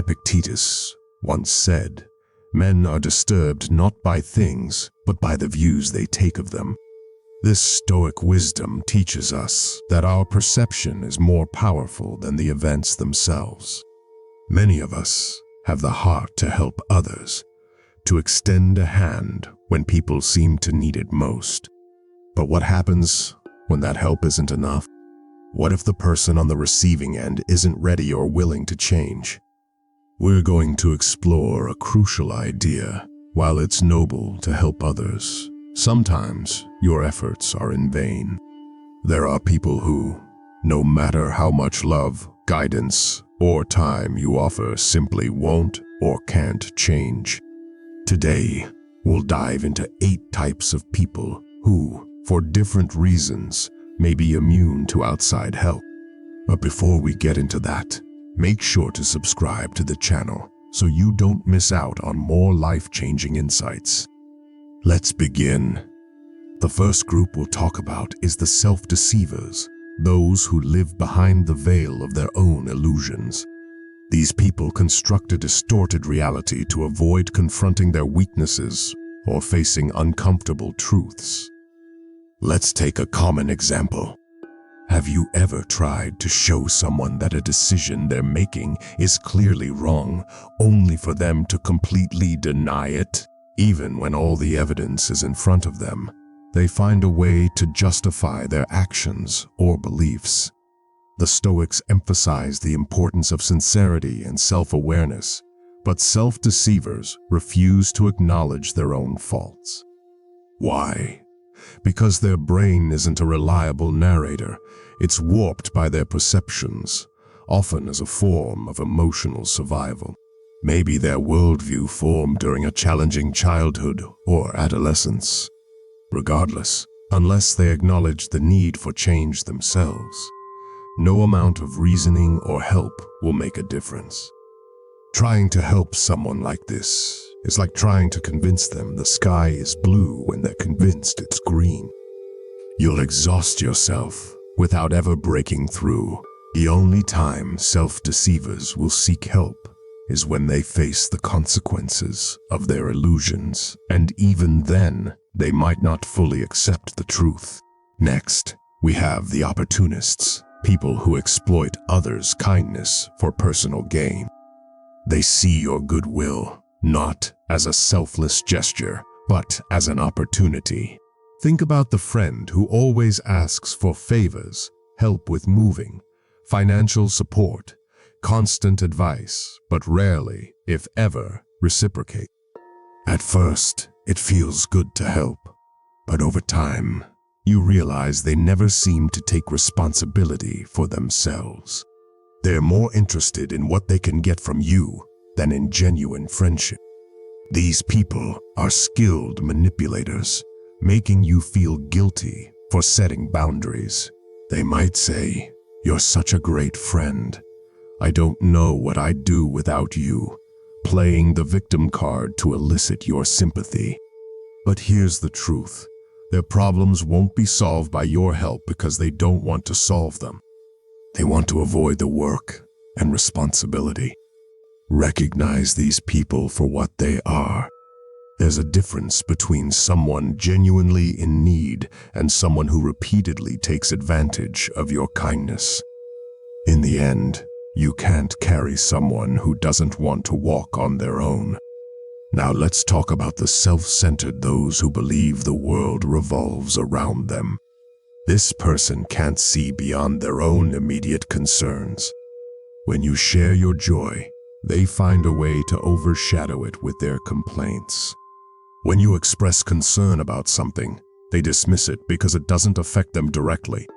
Epictetus once said, "Men are disturbed not by things, but by the views they take of them." This Stoic wisdom teaches us that our perception is more powerful than the events themselves. Many of us have the heart to help others, to extend a hand when people seem to need it most. But what happens when that help isn't enough? What if the person on the receiving end isn't ready or willing to change? We're going to explore a crucial idea. While it's noble to help others, sometimes your efforts are in vain. There are people who, no matter how much love, guidance, or time you offer, simply won't or can't change. Today, we'll dive into 8 types of people who, for different reasons, may be immune to outside help. But before we get into that, make sure to subscribe to the channel so you don't miss out on more life-changing insights. Let's begin. The first group we'll talk about is the self-deceivers, those who live behind the veil of their own illusions. These people construct a distorted reality to avoid confronting their weaknesses or facing uncomfortable truths. Let's take a common example. Have you ever tried to show someone that a decision they're making is clearly wrong, only for them to completely deny it? Even when all the evidence is in front of them, they find a way to justify their actions or beliefs. The Stoics emphasize the importance of sincerity and self-awareness, but self-deceivers refuse to acknowledge their own faults. Why? Because their brain isn't a reliable narrator. It's warped by their perceptions, often as a form of emotional survival. Maybe their worldview formed during a challenging childhood or adolescence. Regardless, unless they acknowledge the need for change themselves, no amount of reasoning or help will make a difference. Trying to help someone like this is like trying to convince them the sky is blue when they're convinced it's green. You'll exhaust yourself without ever breaking through. The only time self-deceivers will seek help is when they face the consequences of their illusions, and even then, they might not fully accept the truth. Next, we have the opportunists, people who exploit others' kindness for personal gain. They see your goodwill not as a selfless gesture, but as an opportunity. Think about the friend who always asks for favors, help with moving, financial support, constant advice, but rarely, if ever, reciprocate. At first, it feels good to help, but over time, you realize they never seem to take responsibility for themselves. They're more interested in what they can get from you than in genuine friendship. These people are skilled manipulators, making you feel guilty for setting boundaries. They might say, "You're such a great friend. I don't know what I'd do without you," playing the victim card to elicit your sympathy. But here's the truth. Their problems won't be solved by your help because they don't want to solve them. They want to avoid the work and responsibility. Recognize these people for what they are. There's a difference between someone genuinely in need and someone who repeatedly takes advantage of your kindness. In the end, you can't carry someone who doesn't want to walk on their own. Now let's talk about the self-centered, those who believe the world revolves around them. This person can't see beyond their own immediate concerns. When you share your joy, they find a way to overshadow it with their complaints. When you express concern about something, they dismiss it because it doesn't affect them directly.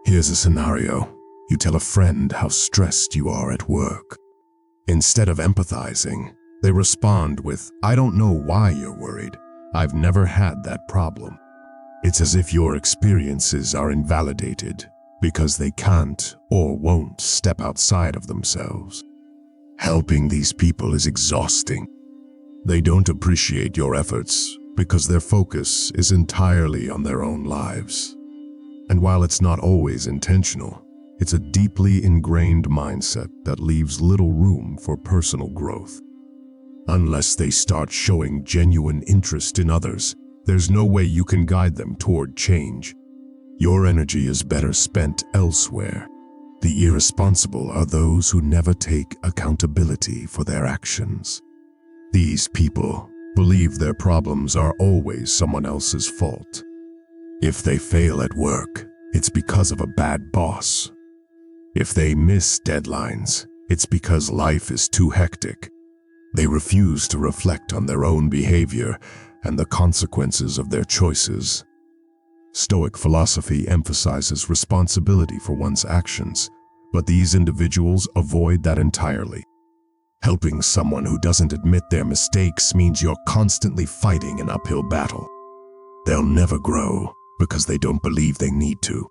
Here's a scenario. You tell a friend how stressed you are at work. Instead of empathizing, they respond with, "I don't know why you're worried. I've never had that problem." It's as if your experiences are invalidated because they can't or won't step outside of themselves. Helping these people is exhausting. They don't appreciate your efforts because their focus is entirely on their own lives. And while it's not always intentional, It's a deeply ingrained mindset that leaves little room for personal growth. Unless they start showing genuine interest in others, there's no way you can guide them toward change. Your energy is better spent elsewhere. The irresponsible are those who never take accountability for their actions. These people believe their problems are always someone else's fault. If they fail at work, it's because of a bad boss. If they miss deadlines, it's because life is too hectic. They refuse to reflect on their own behavior and the consequences of their choices. Stoic philosophy emphasizes responsibility for one's actions, but these individuals avoid that entirely. Helping someone who doesn't admit their mistakes means you're constantly fighting an uphill battle. They'll never grow because they don't believe they need to.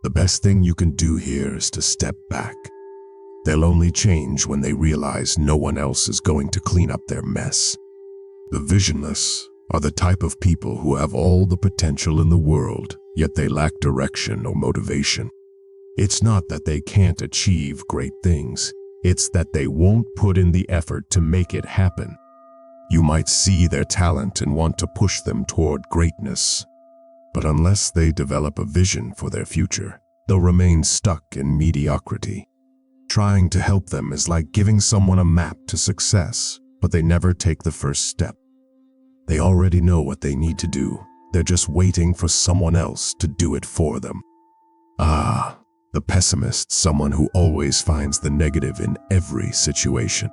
The best thing you can do here is to step back. They'll only change when they realize no one else is going to clean up their mess. The visionless are the type of people who have all the potential in the world, yet they lack direction or motivation. It's not that they can't achieve great things. It's that they won't put in the effort to make it happen. You might see their talent and want to push them toward greatness, but unless they develop a vision for their future, they'll remain stuck in mediocrity. Trying to help them is like giving someone a map to success, but they never take the first step. They already know what they need to do. They're just waiting for someone else to do it for them. The pessimist, someone who always finds the negative in every situation.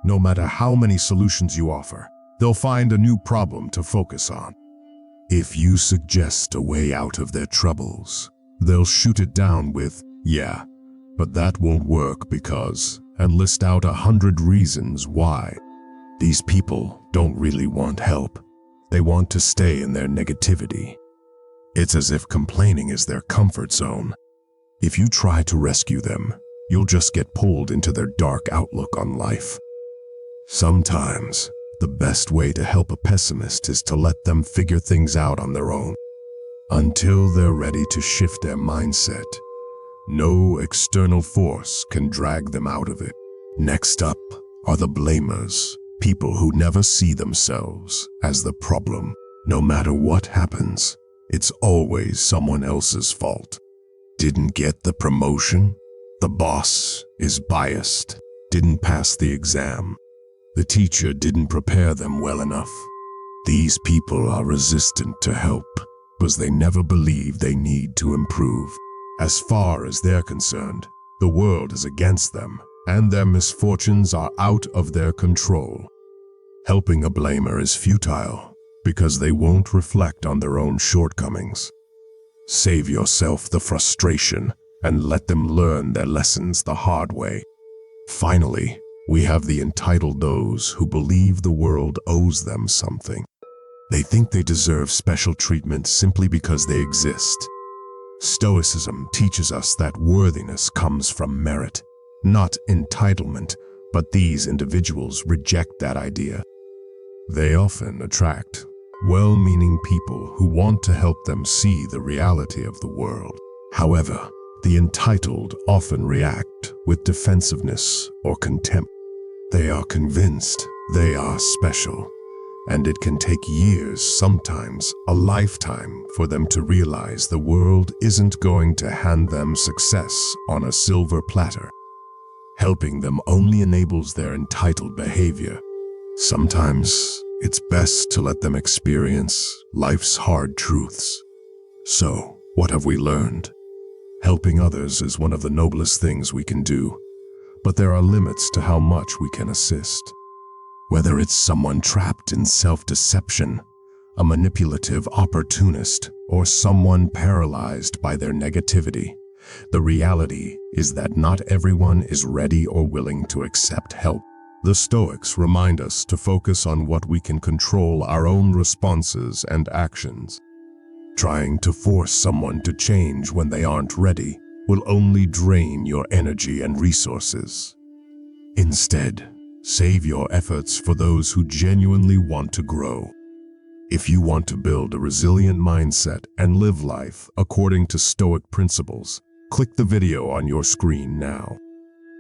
No matter how many solutions you offer, they'll find a new problem to focus on. If you suggest a way out of their troubles, they'll shoot it down with, "Yeah, but that won't work because," and list out 100 reasons why. These people don't really want help. They want to stay in their negativity. It's as if complaining is their comfort zone. If you try to rescue them, you'll just get pulled into their dark outlook on life. Sometimes, the best way to help a pessimist is to let them figure things out on their own. Until they're ready to shift their mindset, no external force can drag them out of it. Next up are the blamers, people who never see themselves as the problem. No matter what happens, it's always someone else's fault. Didn't get the promotion? The boss is biased. Didn't pass the exam. The teacher didn't prepare them well enough. These people are resistant to help because they never believe they need to improve. As far as they're concerned, the world is against them, and their misfortunes are out of their control. Helping a blamer is futile because they won't reflect on their own shortcomings. Save yourself the frustration and let them learn their lessons the hard way. Finally, we have the entitled, those who believe the world owes them something. They think they deserve special treatment simply because they exist. Stoicism teaches us that worthiness comes from merit, not entitlement, but these individuals reject that idea. They often attract well-meaning people who want to help them see the reality of the world. However, the entitled often react with defensiveness or contempt. They are convinced they are special, and it can take years, sometimes a lifetime, for them to realize the world isn't going to hand them success on a silver platter. Helping them only enables their entitled behavior. Sometimes it's best to let them experience life's hard truths. So, what have we learned? Helping others is one of the noblest things we can do, but there are limits to how much we can assist. Whether it's someone trapped in self-deception, a manipulative opportunist, or someone paralyzed by their negativity, the reality is that not everyone is ready or willing to accept help. The Stoics remind us to focus on what we can control, our own responses and actions. Trying to force someone to change when they aren't ready will only drain your energy and resources. Instead, save your efforts for those who genuinely want to grow. If you want to build a resilient mindset and live life according to Stoic principles, Click the video on your screen now.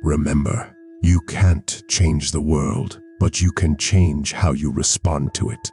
Remember, you can't change the world, but you can change how you respond to it.